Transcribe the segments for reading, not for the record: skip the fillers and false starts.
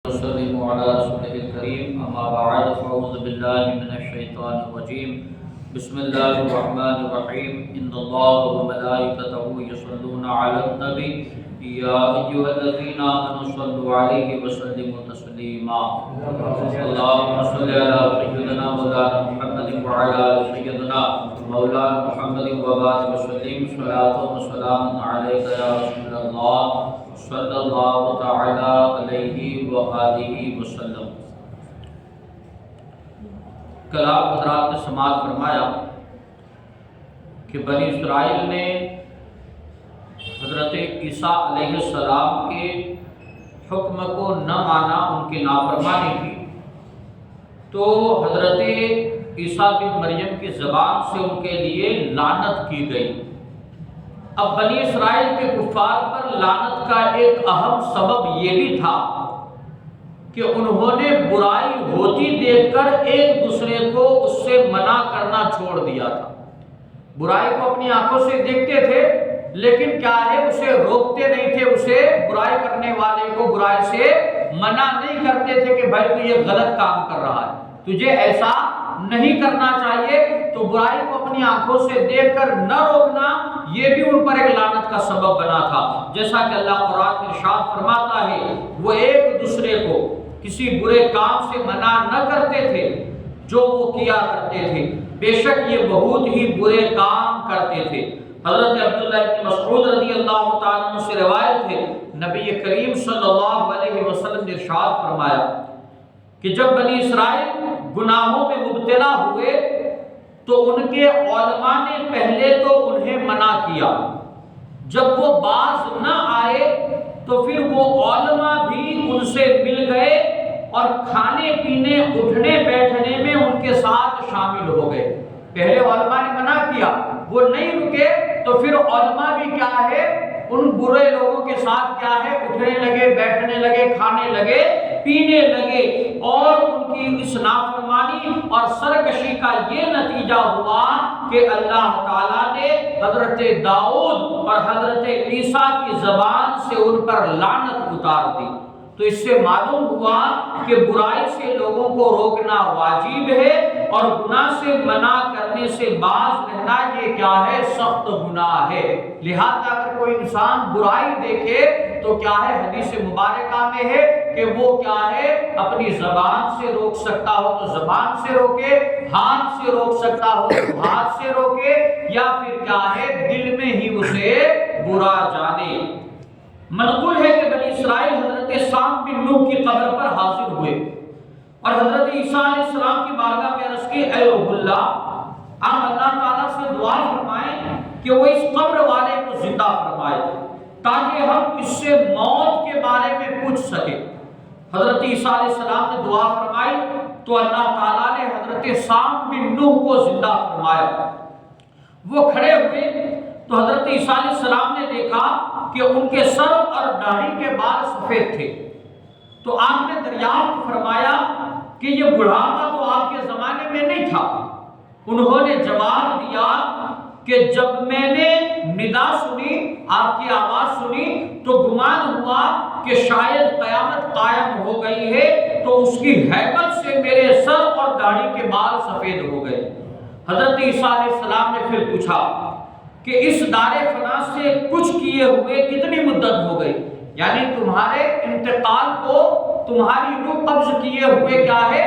وسلم على رسوله الكريم أما بعد فأعوذ بالله من الشيطان الرجيم بسم الله الرحمن الرحيم إن الله وملائكته يصلون على النبي يا أيها الذين آمنوا صلوا عليه وسلموا تسليما اللهم صل على سيدنا مولانا محمد وعلى سيدنا مولانا محمد وبارك وسلم صلاة وسلام عليك يا رسول الله صلی اللہ تعالی علیہ وآلہ وسلم۔ کل آپ حضرات نے سماعت فرمایا کہ بنی اسرائیل نے حضرت عیسیٰ علیہ السلام کے حکم کو نہ مانا، ان کی نافرمانی کی، تو حضرت عیسیٰ بن مریم کی زبان سے ان کے لیے لعنت کی گئی۔ اب بنی اسرائیل کے کفار پر لعنت کا ایک اہم سبب یہ بھی تھا کہ انہوں نے برائی ہوتی دیکھ کر ایک دوسرے کو اس سے منع کرنا چھوڑ دیا تھا۔ برائی کو اپنی آنکھوں سے دیکھتے تھے لیکن کیا ہے اسے روکتے نہیں تھے، اسے برائی کرنے والے کو برائی سے منع نہیں کرتے تھے کہ بھائی تو یہ غلط کام کر رہا ہے، تجھے ایسا نہیں کرنا چاہیے۔ تو برائی کو اپنی آنکھوں سے دیکھ کر نہ روکنا یہ بھی ان پر ایک لعنت کا سبب بنا تھا، جیسا کہ اللہ قرآن میں ارشاد فرماتا ہے وہ ایک دوسرے کو کسی برے کام سے منع نہ کرتے تھے جو وہ کیا کرتے تھے، بے شک یہ بہت ہی برے کام کرتے تھے۔ حضرت عبداللہ بن مسعود رضی اللہ تعالیٰ عنہ سے روایت ہے، نبی کریم صلی اللہ علیہ وسلم نے ارشاد فرمایا کہ جب بنی اسرائیل گناہوں میں مبتلا ہوئے تو ان کے علماء نے پہلے تو انہیں منع کیا، جب وہ باز نہ آئے تو پھر وہ علماء بھی ان سے مل گئے اور کھانے پینے اٹھنے بیٹھنے میں ان کے ساتھ شامل ہو گئے۔ پہلے علماء نے منع کیا، وہ نہیں رکے تو پھر علماء بھی کیا ہے ان برے لوگوں کے ساتھ کیا ہے اٹھنے لگے، بیٹھنے لگے، کھانے لگے، پینے لگے، اور ان کی اس نافرمانی اور سرکشی کا یہ نتیجہ ہوا کہ اللہ تعالیٰ نے حضرت داؤد اور حضرت عیسیٰ کی زبان سے ان پر لعنت اتار دی۔ تو اس سے معلوم ہوا کہ برائی سے لوگوں کو روکنا واجب ہے اور گناہ سے منع کرنے سے باز رہنا یہ کیا ہے سخت گناہ ہے۔ لہذا اگر کوئی انسان برائی دیکھے تو کیا ہے حدیث مبارکہ میں ہے کہ وہ کیا ہے اپنی زبان سے روک سکتا ہو تو زبان سے روکے، ہاتھ سے روک سکتا ہو تو ہاتھ سے روکے، یا پھر کیا ہے دل میں ہی اسے برا جانے۔ منقول ہے کہ بنی اسرائیل حضرت سام بن نوح کی قبر پر حاضر ہوئے اور حضرت عیسیٰ علیہ السلام کی بارگاہ میں عرض کی اے رب اللہ، آپ اللہ تعالیٰ سے دعا فرمائیں کہ وہ اس قبر والے کو زندہ فرمائے تاکہ ہم اس سے موت کے بارے میں پوچھ سکیں۔ حضرت عیسیٰ علیہ السلام نے دعا فرمائی تو اللہ تعالیٰ نے حضرت سام بن نوح کو زندہ فرمایا۔ وہ کھڑے ہوئے تو حضرت عیسیٰ علیہ السلام نے دیکھا کہ ان کے سر اور داڑھی کے بال سفید تھے، تو آپ نے دریافت فرمایا کہ یہ بڑھاپا تو آپ کے زمانے میں نہیں تھا۔ انہوں نے جواب دیا کہ جب میں نے ندا سنی، آپ کی آواز سنی، تو گمان ہوا کہ شاید قیامت قائم ہو گئی ہے، تو اس کی ہیبت سے میرے سر اور داڑھی کے بال سفید ہو گئے۔ حضرت عیسیٰ علیہ السلام نے پھر پوچھا کہ اس دار فنا سے کچھ کیے ہوئے کتنی مدت ہو گئی، یعنی تمہارے انتقال کو، تمہاری روح قبض کیے ہوئے کیا ہے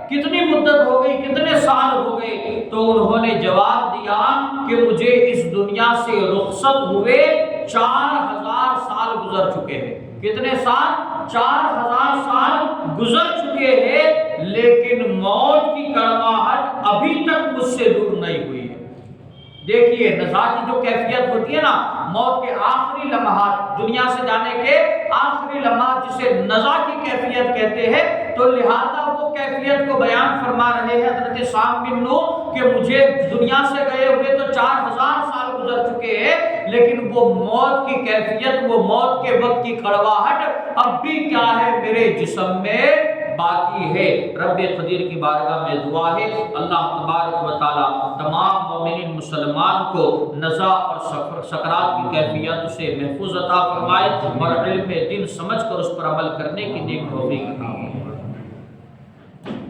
کتنی مدت ہو گئی، کتنے سال ہو گئے؟ تو انہوں نے جواب دیا کہ مجھے اس دنیا سے رخصت ہوئے 4000 سال گزر چکے ہیں۔ کتنے سال؟ 4000 سال گزر چکے ہیں، لیکن موت کی کڑواہٹ ابھی تک مجھ سے دور نہیں ہوئی ہے۔ دیکھیے نزا کی جو کیفیت ہوتی ہے نا، موت کے آخری لمحات، دنیا سے جانے کے آخری لمحات جسے نزا کی کیفیت کہتے ہیں، تو لہذا وہ کیفیت کو بیان فرما رہے ہیں حضرت سام بن نوح کہ مجھے دنیا سے گئے ہوئے تو 4000 سال گزر چکے ہیں، لیکن وہ موت کی کیفیت، وہ موت کے وقت کی کڑواہٹ اب بھی کیا ہے میرے جسم میں باقی ہے۔ رب قدیر کی بارگاہ میں دعا ہے اللہ تبارک و تعالی تمام مومنین مسلمان کو نزا اور سکرات کی کیفیت سے محفوظ عطا فرمائے اور علم دین سمجھ کر اس پر عمل کرنے کی نیک توفیق عطا فرمائے۔